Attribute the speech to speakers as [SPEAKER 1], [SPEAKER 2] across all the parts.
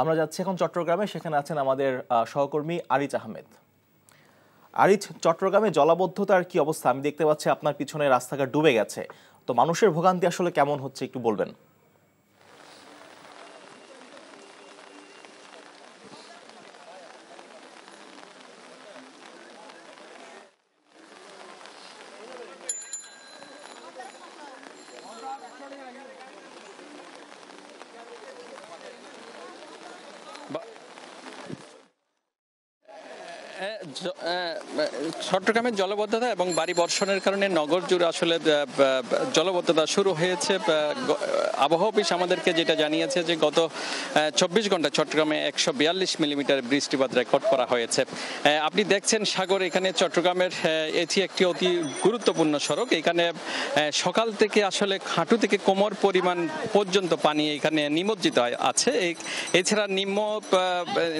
[SPEAKER 1] আমরা যাচ্ছি এখন চট্টগ্রামে, সেখানে আছেন আমাদের সহকর্মী আরিজ আহমেদ। আরিজ, চট্টগ্রামে জলাবদ্ধতার কি অবস্থা? আমি দেখতে পাচ্ছি আপনার পিছনে রাস্তাঘাট ডুবে গেছে, তো মানুষের ভোগান্তি আসলে কেমন হচ্ছে একটু বলবেন?
[SPEAKER 2] চট্টগ্রামের জলবদ্ধতা এবং বাড়ি বর্ষণের কারণে নগর জুড়ে আসলে জলবদ্ধতা শুরু হয়েছে। আবহাওয়া অফিস আমাদেরকে যেটা জানিয়েছে যে গত 24 ঘন্টায় চট্টগ্রামে 142 মিলিমিটার বৃষ্টিপাত রেকর্ড করা হয়েছে। আপনি দেখছেন সাগর, এখানে চট্টগ্রামের এটি একটি অতি গুরুত্বপূর্ণ সড়ক। এখানে সকাল থেকে আসলে হাঁটু থেকে কোমর পরিমাণ পর্যন্ত পানি এখানে নিমজ্জিত আছে। এছাড়া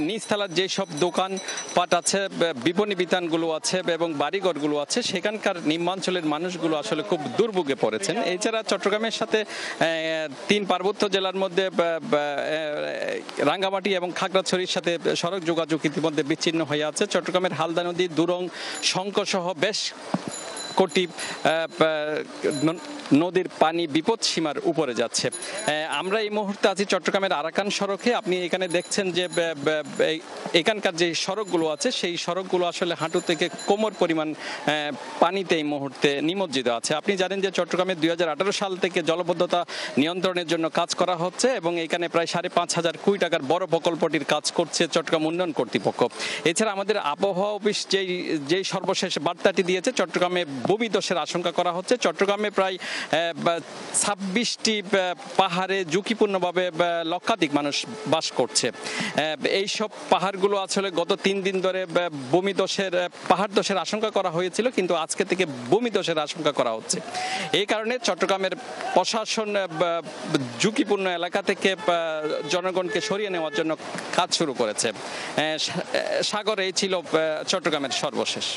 [SPEAKER 2] নিচতলার যেসব দোকান পাট আছে, বিপণী বিতানগুলো আছে এবং বাড়িঘরগুলো আছে, সেখানকার নিম্নাঞ্চলের মানুষগুলো আসলে খুব দুর্ভোগে পড়েছেন। এছাড়া চট্টগ্রামের সাথে 3 পার্বত্য জেলার মধ্যে রাঙ্গামাটি এবং খাগড়াছড়ির সাথে সড়ক যোগাযোগ ইতিমধ্যে বিচ্ছিন্ন হয়ে আছে। চট্টগ্রামের হালদা নদী, দুরং, শঙ্খ সহ বেশ কোটি নদীর পানি বিপদ সীমার উপরে যাচ্ছে। আমরা এই মুহূর্তে আছি চট্টগ্রামের আরাকান সড়কে। আপনি এখানে দেখছেন যে এখানকার যে সড়কগুলো আছে সেই সড়কগুলো আসলে হাঁটু থেকে কোমর পরিমাণ পানিতে এই মুহূর্তে নিমজ্জিত আছে। আপনি জানেন যে চট্টগ্রামে 2018 সাল থেকে জলবদ্ধতা নিয়ন্ত্রণের জন্য কাজ করা হচ্ছে এবং এখানে প্রায় 5,500 কোটি টাকার বড় প্রকল্পটির কাজ করছে চট্টগ্রাম উন্নয়ন কর্তৃপক্ষ। এছাড়া আমাদের আবহাওয়া অফিস যেই সর্বশেষ বার্তাটি দিয়েছে, চট্টগ্রামে ভূমিধসের আশঙ্কা করা হচ্ছে। চট্টগ্রামে প্রায় 26টি পাহাড়ে ঝুঁকিপূর্ণভাবে লক্ষাধিক মানুষ বাস করছে। এইসব পাহাড়গুলো আসলে গত 3 দিন ধরে পাহাড় ধসের আশঙ্কা করা হয়েছিল, কিন্তু আজকে থেকে ভূমিধসের আশঙ্কা করা হচ্ছে। এই কারণে চট্টগ্রামের প্রশাসন ঝুঁকিপূর্ণ এলাকা থেকে জনগণকে সরিয়ে নেওয়ার জন্য কাজ শুরু করেছে। সাগর, এই ছিল চট্টগ্রামের সর্বশেষ।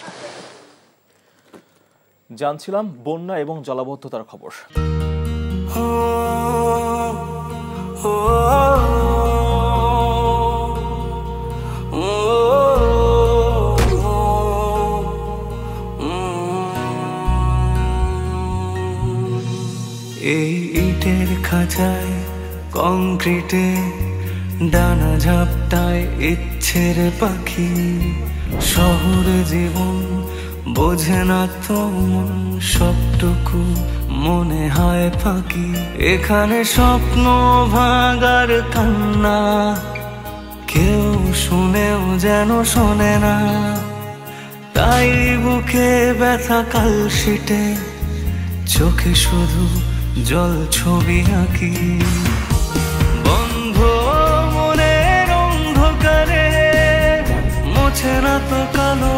[SPEAKER 1] জানছিলাম বন্যা এবং জলাবদ্ধতার খবর।
[SPEAKER 3] এই ইটের খাঁচায় কংক্রিটে ডানা ঝাপটায় ইচ্ছের পাখি, শহরে জীবন বোঝে না তো মন, সবটুকু মনে হয় ফাঁকি। এখানে স্বপ্ন ভাঙার কান্না কেউ শুনেও যেন শোনে না, তাই বুকে ব্যথা কালশিটে, চোখে শুধু জল ছবি আঁকি। বন্ধ মনের অন্ধকারে মোছে না তো কালো